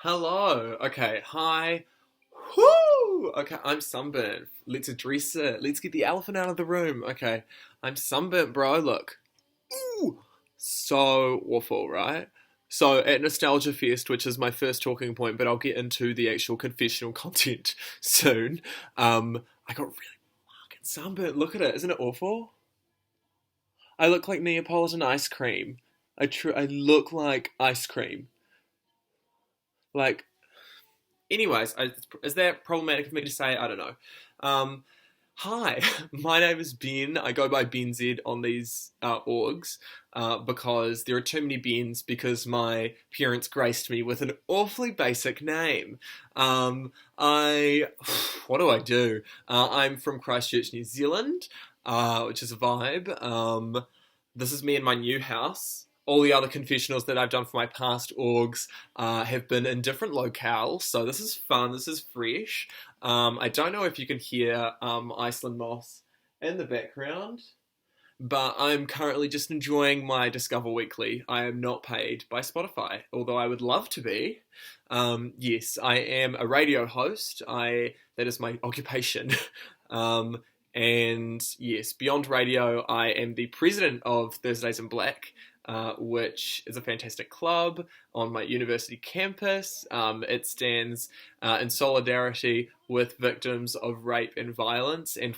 Hello. Okay. Hi. Whoo! Okay, I'm Sunburnt. Let's address it. Let's get the elephant out of the room. Okay. I'm Sunburnt, bro. Look. Ooh. So awful, right? So at Nostalgia Fest, which is my first talking point, but I'll get into the actual confessional content soon. I got really fucking sunburnt. Look at it. Isn't it awful? I look like Neapolitan ice cream. I look like ice cream. Like, anyways, is that problematic for me to say? I don't know. Um, Hi, my name is Ben. I go by Ben Z on these orgs because there are too many Bens because my parents graced me with an awfully basic name. I, what do I do? I'm from Christchurch, New Zealand, which is a vibe. This is me in my new house. All the other confessionals that I've done for my past orgs have been in different locales, so this is fun, this is fresh. I don't know if you can hear Iceland Moss in the background, but I'm currently just enjoying my Discover Weekly. I am not paid by Spotify, although I would love to be. Yes, I am a radio host. That is my occupation. um, and yes, beyond radio, I am the president of Thursdays in Black, which is a fantastic club on my university campus. It stands in solidarity with victims of rape and violence and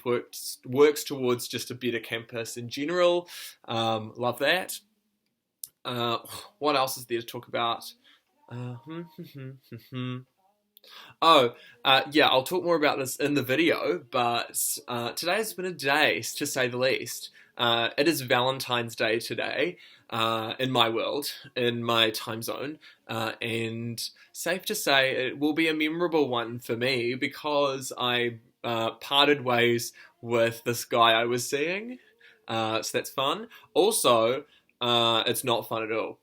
works towards just a better campus in general. Love that. What else is there to talk about? Uh, Oh, yeah, I'll talk more about this in the video, but today has been a day, to say the least. It is Valentine's Day today, in my world, in my time zone, and safe to say it will be a memorable one for me because I parted ways with this guy I was seeing, so that's fun. Also, it's not fun at all.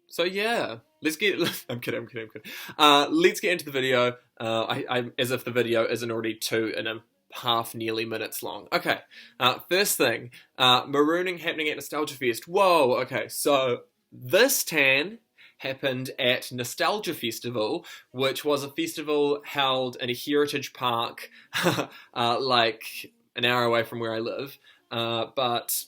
So yeah, let's get. I'm kidding. I'm kidding. I'm kidding. Let's get into the video. As if the video isn't already 2.5 nearly minutes long. Okay. First thing, marooning happening at Nostalgia Fest. Whoa. Okay. So this tan happened at Nostalgia Festival, which was a festival held in a heritage park, like an hour away from where I live. But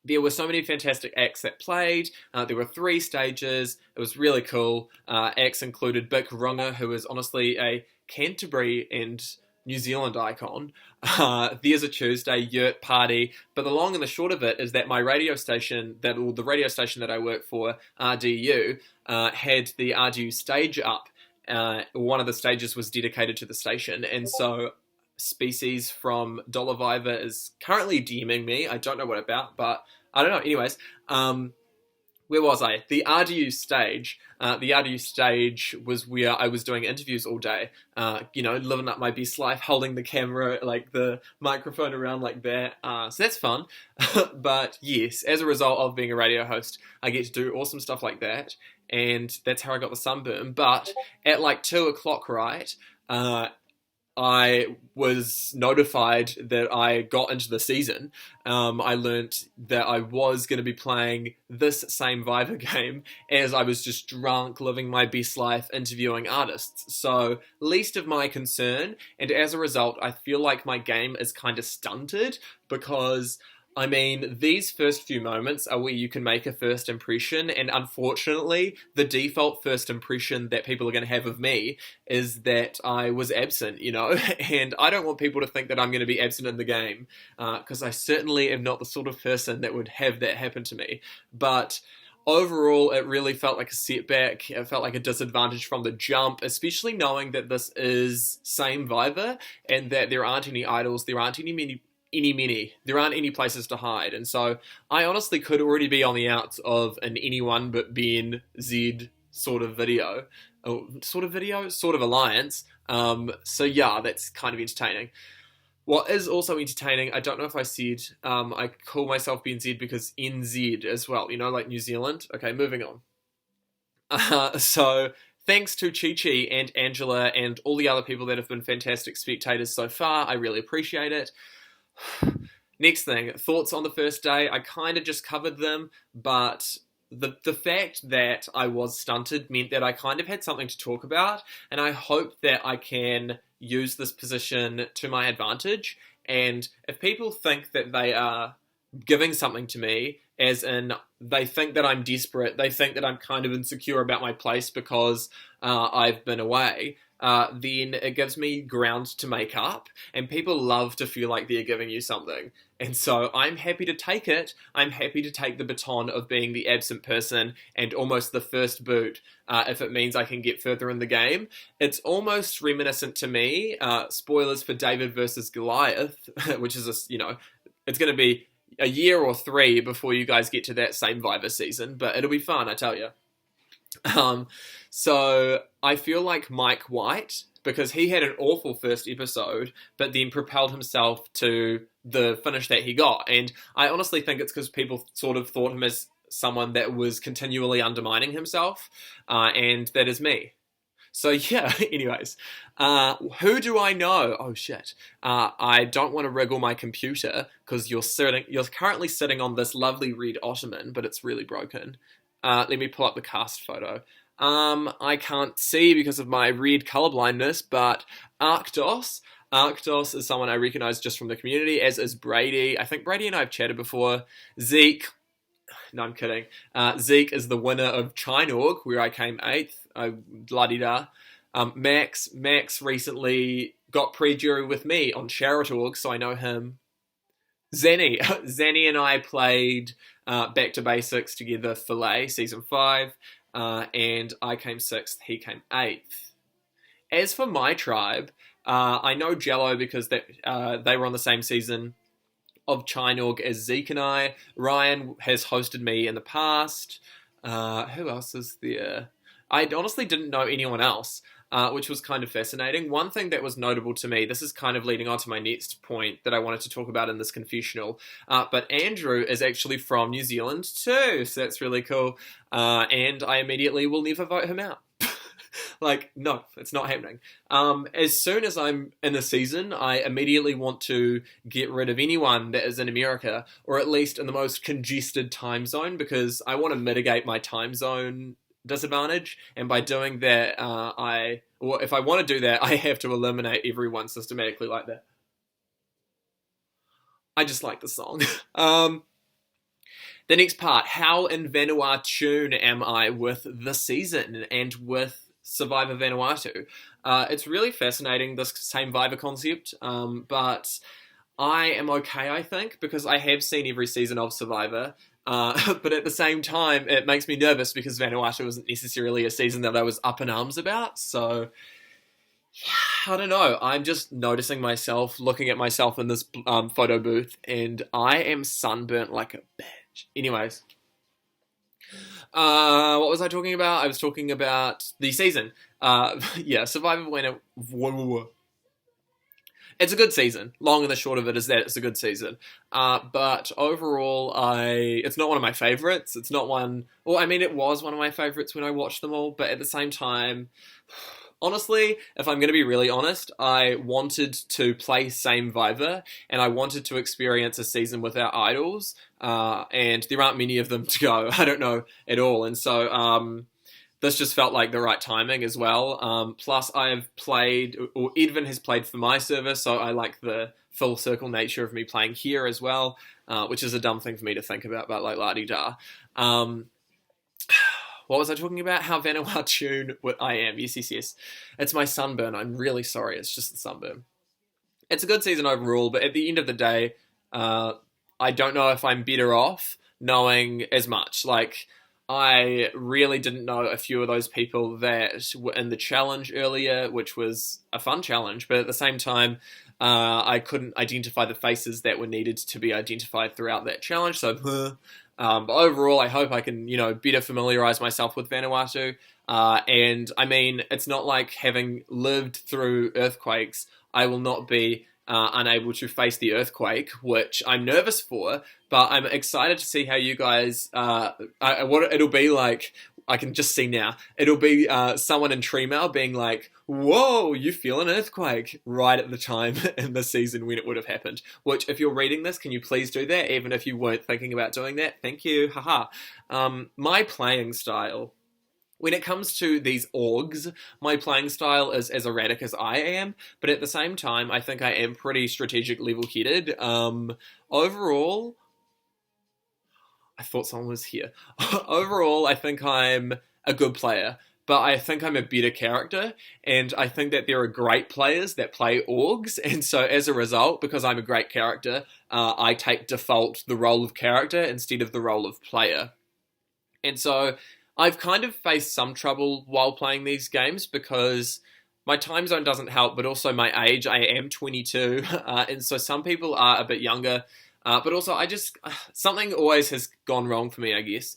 there were so many fantastic acts that played. There were 3 stages. It was really cool. Acts included Bic Runga, who is honestly a Canterbury and New Zealand icon. There's a Tuesday yurt party. But the long and the short of it is that my radio station, the radio station that I work for, RDU, had the RDU stage up. One of the stages was dedicated to the station, and so Species from Dollar Viver is currently DMing me. I don't know what about, but I don't know. Anyways, where was I? The RDU stage. The RDU stage was where I was doing interviews all day. Living up my best life, holding the camera, like the microphone around like that. So that's fun. But yes, as a result of being a radio host, I get to do awesome stuff like that. And that's how I got the sunburn. But at like 2 o'clock, right? I was notified that I got into the season. I learnt that I was going to be playing this Samevivor game as I was just drunk, living my best life, interviewing artists. So, least of my concern, and as a result, I feel like my game is kind of stunted because I mean, these first few moments are where you can make a first impression, and unfortunately, the default first impression that people are going to have of me is that I was absent, and I don't want people to think that I'm going to be absent in the game, because I certainly am not the sort of person that would have that happen to me. But overall, it really felt like a setback. It felt like a disadvantage from the jump, especially knowing that this is Samevivor and that there aren't any idols, there aren't there aren't any places to hide. And so I honestly could already be on the outs of an anyone but Ben Z sort of video. Sort of alliance. So yeah, that's kind of entertaining. What is also entertaining, I don't know if I said, I call myself Ben Z because NZ as well, like New Zealand. Okay, moving on. So thanks to Chi Chi and Angela and all the other people that have been fantastic spectators so far. I really appreciate it. Next thing, thoughts on the first day. I kind of just covered them, but the fact that I was stunted meant that I kind of had something to talk about, and I hope that I can use this position to my advantage. And if people think that they are giving something to me, as in they think that I'm desperate, they think that I'm kind of insecure about my place because I've been away, then it gives me ground to make up, and people love to feel like they're giving you something. And so I'm happy to take it. I'm happy to take the baton of being the absent person and almost the first boot if it means I can get further in the game. It's almost reminiscent to me, spoilers for David versus Goliath, which is, it's going to be a year or 3 before you guys get to that Samevivor season, but it'll be fun, I tell you. So I feel like Mike White, because he had an awful first episode, but then propelled himself to the finish that he got. And I honestly think it's because people sort of thought him as someone that was continually undermining himself, and that is me. So yeah, anyways, who do I know? Oh shit. I don't want to wriggle my computer because you're currently sitting on this lovely red ottoman, but it's really broken. Let me pull up the cast photo. I can't see because of my red colorblindness, but Arctos is someone I recognize just from the community, as is Brady. I think Brady and I have chatted before. Zeke. No, I'm kidding. Zeke is the winner of Chinorg, where I came 8th. La-di-da. Max recently got pre-jury with me on Sharatorg, so I know him. Zanny and I played Back to Basics together, Filet, Season 5, and I came 6th, he came 8th. As for my tribe, I know Jello because they were on the same season of Chinorg as Zeke and I. Ryan has hosted me in the past. Who else is there? I honestly didn't know anyone else, which was kind of fascinating. One thing that was notable to me, this is kind of leading on to my next point that I wanted to talk about in this confessional, but Andrew is actually from New Zealand too, so that's really cool, and I immediately will never vote him out. Like, no, it's not happening. As soon as I'm in a season, I immediately want to get rid of anyone that is in America, or at least in the most congested time zone, because I want to mitigate my time zone disadvantage, and by doing that, if I want to do that, I have to eliminate everyone systematically like that. I just like the song. The next part, how in Vanuatu am I with the season and with Survivor Vanuatu? It's really fascinating, this Samevivor concept, but I am okay, I think, because I have seen every season of Survivor. But at the same time, it makes me nervous because Vanuatu wasn't necessarily a season that I was up in arms about. So, yeah, I don't know. I'm just noticing myself, looking at myself in this photo booth, and I am sunburnt like a bitch. Anyways, what was I talking about? I was talking about the season. Yeah, Survivor Winner. It's a good season. Long and the short of it is that it's a good season. But overall, it's not one of my favorites. It's not one... Well, I mean, it was one of my favorites when I watched them all, but at the same time... Honestly, if I'm going to be really honest, I wanted to play Samevivor, and I wanted to experience a season without idols, and there aren't many of them to go. I don't know at all, and so... this just felt like the right timing as well. Plus, I've played, or Edvin has played for my service, so I like the full circle nature of me playing here as well, which is a dumb thing for me to think about, but like la-di-da. What was I talking about? How Vanuatu I am. Yes. It's my sunburn. I'm really sorry. It's just the sunburn. It's a good season overall, but at the end of the day, I don't know if I'm better off knowing as much. Like, I really didn't know a few of those people that were in the challenge earlier, which was a fun challenge, but at the same time, I couldn't identify the faces that were needed to be identified throughout that challenge, so but overall, I hope I can, better familiarize myself with Vanuatu, and I mean, it's not like having lived through earthquakes, I will not be unable to face the earthquake, which I'm nervous for, but I'm excited to see how you guys, what it'll be like. I can just see now. It'll be someone in Treemail being like, whoa, you feel an earthquake, right at the time in the season when it would have happened. Which, if you're reading this, can you please do that, even if you weren't thinking about doing that? Thank you, haha. My playing style. When it comes to these orgs, my playing style is as erratic as I am, but at the same time, I think I am pretty strategic level-headed. Overall, I thought someone was here. Overall, I think I'm a good player, but I think I'm a better character, and I think that there are great players that play orgs, and so as a result, because I'm a great character, I take default the role of character instead of the role of player. And so I've kind of faced some trouble while playing these games because my time zone doesn't help, but also my age. I am 22, and so some people are a bit younger. But also, something always has gone wrong for me, I guess,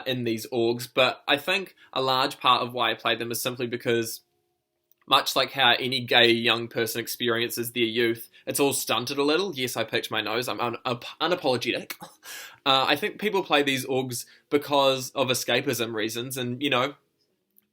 in these orgs. But I think a large part of why I play them is simply because, much like how any gay young person experiences their youth, it's all stunted a little. Yes, I picked my nose. I'm unapologetic. I think people play these orgs because of escapism reasons, and,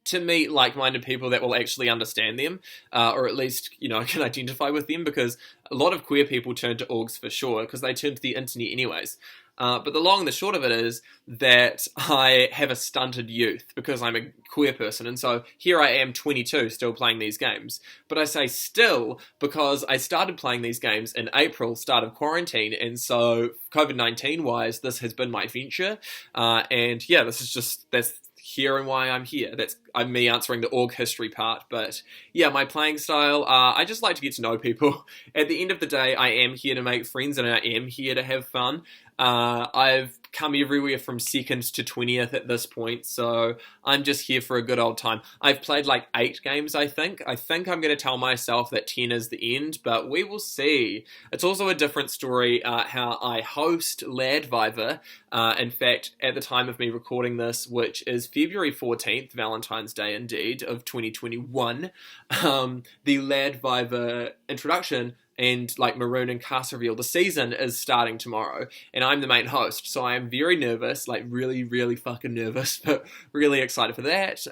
to meet like-minded people that will actually understand them, or at least, can identify with them, because a lot of queer people turn to orgs for sure, because they turn to the internet anyways. But the long and the short of it is that I have a stunted youth because I'm a queer person, and so here I am 22 still playing these games. But I say still because I started playing these games in April, start of quarantine, and so COVID-19 wise, this has been my venture. And yeah, that's here and why I'm here. I'm me answering the org history part, but yeah, my playing style, I just like to get to know people. At the end of the day, I am here to make friends and I am here to have fun. I've come everywhere from 2nd to 20th at this point, so I'm just here for a good old time. I've played like 8 games, I think. I think I'm going to tell myself that 10 is the end, but we will see. It's also a different story how I host Ladvivor. In fact, at the time of me recording this, which is February 14th, Valentine's Day indeed, of 2021, the Ladvivor introduction and like Maroon and cast reveal, the season is starting tomorrow, and I'm the main host, so I am very nervous, like really, really fucking nervous, but really excited for that.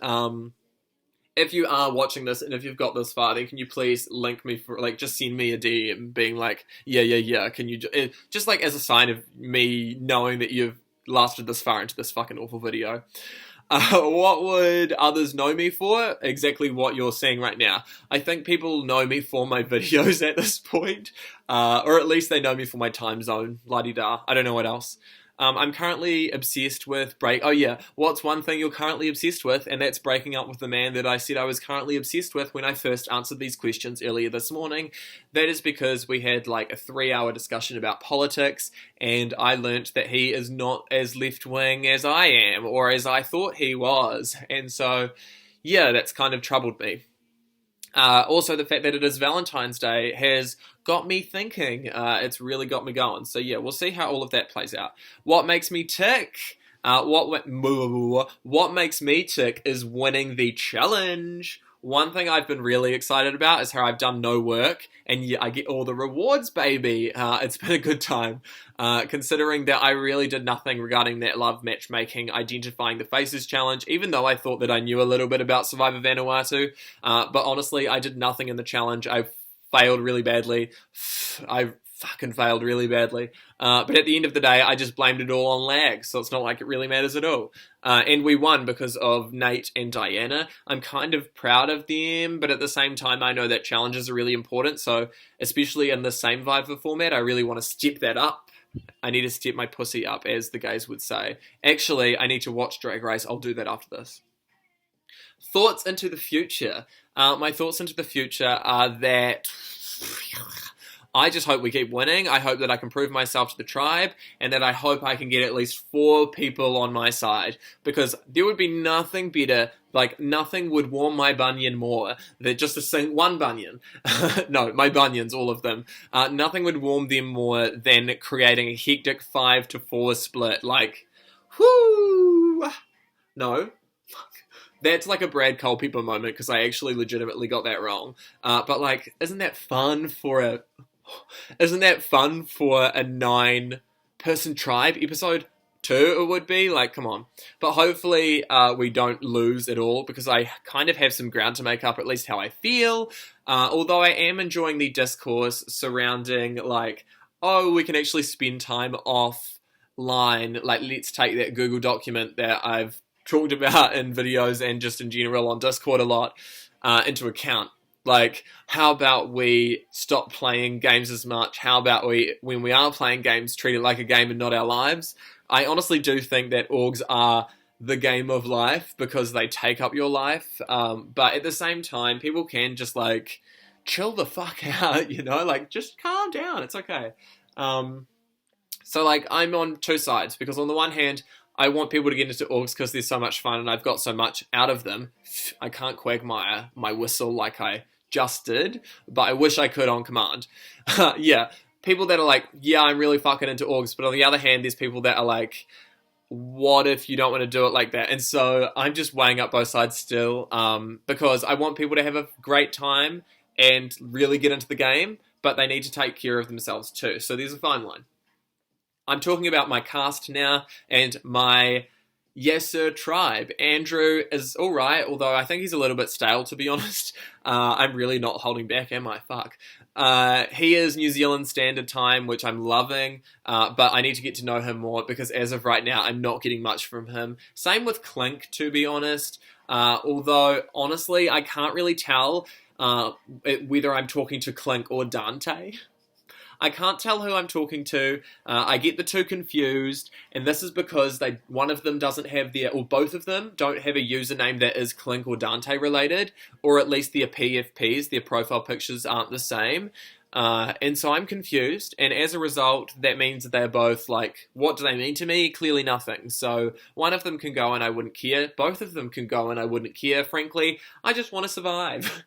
If you are watching this, and if you've got this far, then can you please link me for, like, just send me a DM being like, yeah, can you, just like as a sign of me knowing that you've lasted this far into this fucking awful video. What would others know me for? Exactly what you're seeing right now. I think people know me for my videos at this point, or at least they know me for my time zone, la-di-da. I don't know what else. I'm currently obsessed with what's one thing you're currently obsessed with? And that's breaking up with the man that I said I was currently obsessed with when I first answered these questions earlier this morning. That is because we had like a 3-hour discussion about politics, and I learnt that he is not as left-wing as I am, or as I thought he was. And so, yeah, that's kind of troubled me. Also, the fact that it is Valentine's Day has got me thinking. It's really got me going. So yeah, we'll see how all of that plays out. What makes me tick? What makes me tick is winning the challenge. One thing I've been really excited about is how I've done no work, and yeah, I get all the rewards, baby. It's been a good time, considering that I really did nothing regarding that love matchmaking, identifying the faces challenge, even though I thought that I knew a little bit about Survivor Vanuatu. But honestly, I did nothing in the challenge. I failed really badly. I fucking failed really badly. But at the end of the day, I just blamed it all on lag, so it's not like it really matters at all. And we won because of Nate and Diana. I'm kind of proud of them, but at the same time, I know that challenges are really important, so especially in the Samevivor format, I really want to step that up. I need to step my pussy up, as the gays would say. Actually, I need to watch Drag Race. I'll do that after this. Thoughts into the future. My thoughts into the future are that I just hope we keep winning. I hope that I can prove myself to the tribe, and that I hope I can get at least 4 people on my side, because there would be nothing better, like nothing would warm my bunion more than just to sing one bunion. No, my bunions, all of them. Nothing would warm them more than creating a hectic 5-4 split, like, whoo! No. That's like a Brad Culpeper moment, because I actually legitimately got that wrong. But like, isn't that fun for a Isn't that fun for a 9-person tribe? Episode 2 it would be, like, come on. But hopefully we don't lose at all, because I kind of have some ground to make up, at least how I feel. Although I am enjoying the discourse surrounding, like, oh, we can actually spend time offline. Like, let's take that Google document that I've talked about in videos and just in general on Discord a lot into account. Like, how about we stop playing games as much? How about we, when we are playing games, treat it like a game and not our lives? I honestly do think that orgs are the game of life because they take up your life. But at the same time, people can just, like, chill the fuck out, you know? Like, just calm down. It's okay. So, like, I'm on two sides, because on the one hand, I want people to get into orgs because they're so much fun and I've got so much out of them. I can't quagmire my whistle like I just did, but I wish I could on command. Yeah, people that are like, yeah, I'm really fucking into orgs, but on the other hand, there's people that are like, what if you don't want to do it like that? And so I'm just weighing up both sides still, because I want people to have a great time and really get into the game, but they need to take care of themselves too. So there's a fine line. I'm talking about my cast now, and my Yes Sir tribe. Andrew is alright, although I think he's a little bit stale, to be honest. I'm really not holding back, am I? Fuck. He is New Zealand Standard Time, which I'm loving, but I need to get to know him more, because as of right now, I'm not getting much from him. Same with Clink, to be honest. Although, honestly, I can't really tell whether I'm talking to Clink or Dante. I can't tell who I'm talking to. I get the two confused, and this is because one of them doesn't have or both of them don't have a username that is Clink or Dante related, or at least their PFPs, their profile pictures aren't the same. And so I'm confused, and as a result, that means that they're both like, what do they mean to me? Clearly nothing. So one of them can go and I wouldn't care. Both of them can go and I wouldn't care, frankly. I just want to survive.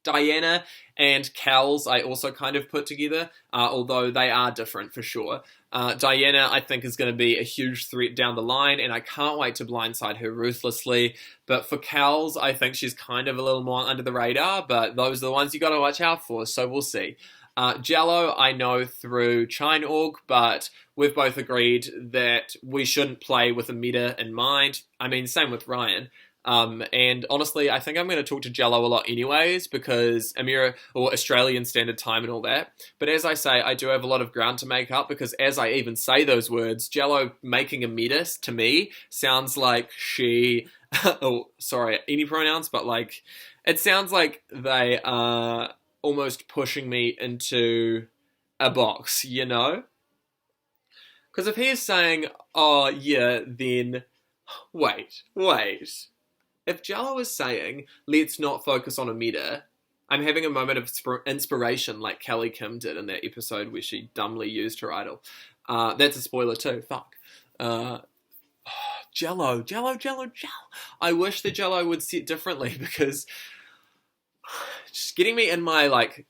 Diana and Cal's I also kind of put together, although they are different for sure. Diana, I think, is going to be a huge threat down the line, and I can't wait to blindside her ruthlessly. But for Cal's, I think she's kind of a little more under the radar, but those are the ones you got to watch out for, so we'll see. Jello, I know through Chine.org, but we've both agreed that we shouldn't play with a meta in mind. I mean, same with Ryan. And honestly, I think I'm going to talk to Jello a lot anyways, because Australian Standard Time and all that. But as I say, I do have a lot of ground to make up, because as I even say those words, Jello making a metis to me sounds like she, any pronouns, but like, it sounds like they are almost pushing me into a box, you know? Because if he is saying, oh yeah, then, wait. If Jello is saying, let's not focus on a meta, I'm having a moment of inspiration like Kelly Kim did in that episode where she dumbly used her idol. That's a spoiler too, fuck. Jello. I wish that Jello would sit differently, because just getting me in my, like,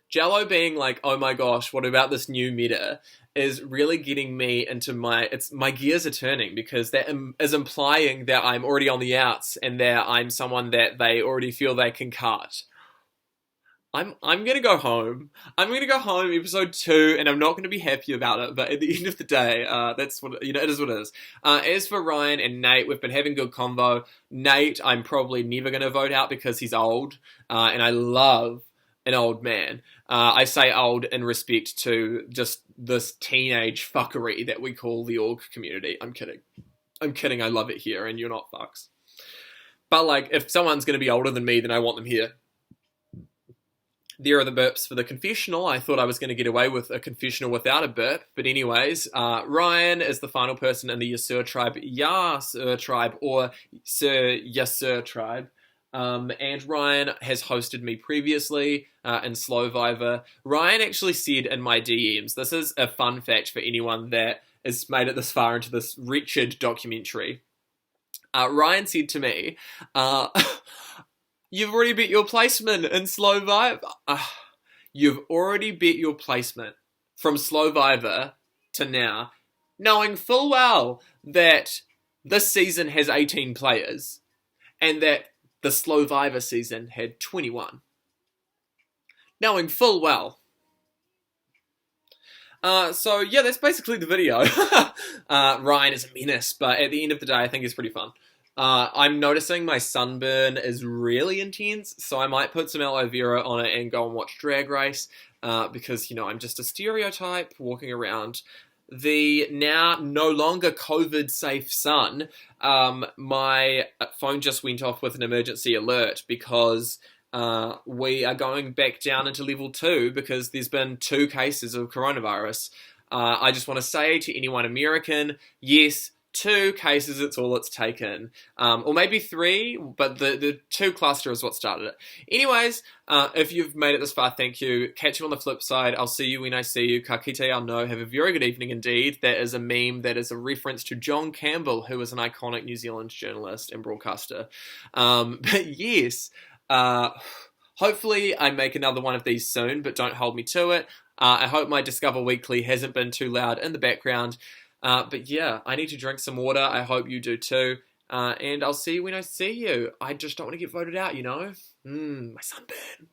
Jello being like, oh my gosh, what about this new meta, is really getting me into my gears are turning, because that is implying that I'm already on the outs and that I'm someone that they already feel they can cut. I'm gonna go home. I'm gonna go home episode 2, and I'm not gonna be happy about it, but at the end of the day, that's what, you know, it is what it is. As for Ryan and Nate, we've been having good convo. Nate, I'm probably never gonna vote out because he's old, and I love an old man. I say old in respect to just this teenage fuckery that we call the org community. I'm kidding, I love it here, and you're not fucks. But, like, if someone's going to be older than me, then I want them here. There are the burps for the confessional. I thought I was going to get away with a confessional without a burp. But anyways, Ryan is the final person in the Yes Sir tribe. Yes Sir tribe, or Sir Yes Sir tribe. And Ryan has hosted me previously in Samevivor. Ryan actually said in my DMs, this is a fun fact for anyone that has made it this far into this wretched documentary. Ryan said to me, you've already bet your placement in Samevivor. You've already bet your placement from Samevivor to now, knowing full well that this season has 18 players and that the Samevivor season had 21. knowing full well. So yeah, that's basically the video. Ryan is a menace, but at the end of the day, I think it's pretty fun. I'm noticing my sunburn is really intense, so I might put some aloe vera on it and go and watch Drag Race, because, I'm just a stereotype walking around the now no longer COVID-safe sun. My phone just went off with an emergency alert because we are going back down into level 2 because there's been 2 cases of coronavirus. I just want to say to anyone American, yes, 2 cases, it's all it's taken. Or maybe 3, but the 2 cluster is what started it. Anyways, if you've made it this far, thank you. Catch you on the flip side. I'll see you when I see you. Ka kite anō. Have a very good evening indeed. That is a meme that is a reference to John Campbell, who was an iconic New Zealand journalist and broadcaster. But yes, hopefully I make another one of these soon, but don't hold me to it. I hope my Discover Weekly hasn't been too loud in the background. But yeah, I need to drink some water. I hope you do too. And I'll see you when I see you. I just don't want to get voted out, My sunburn.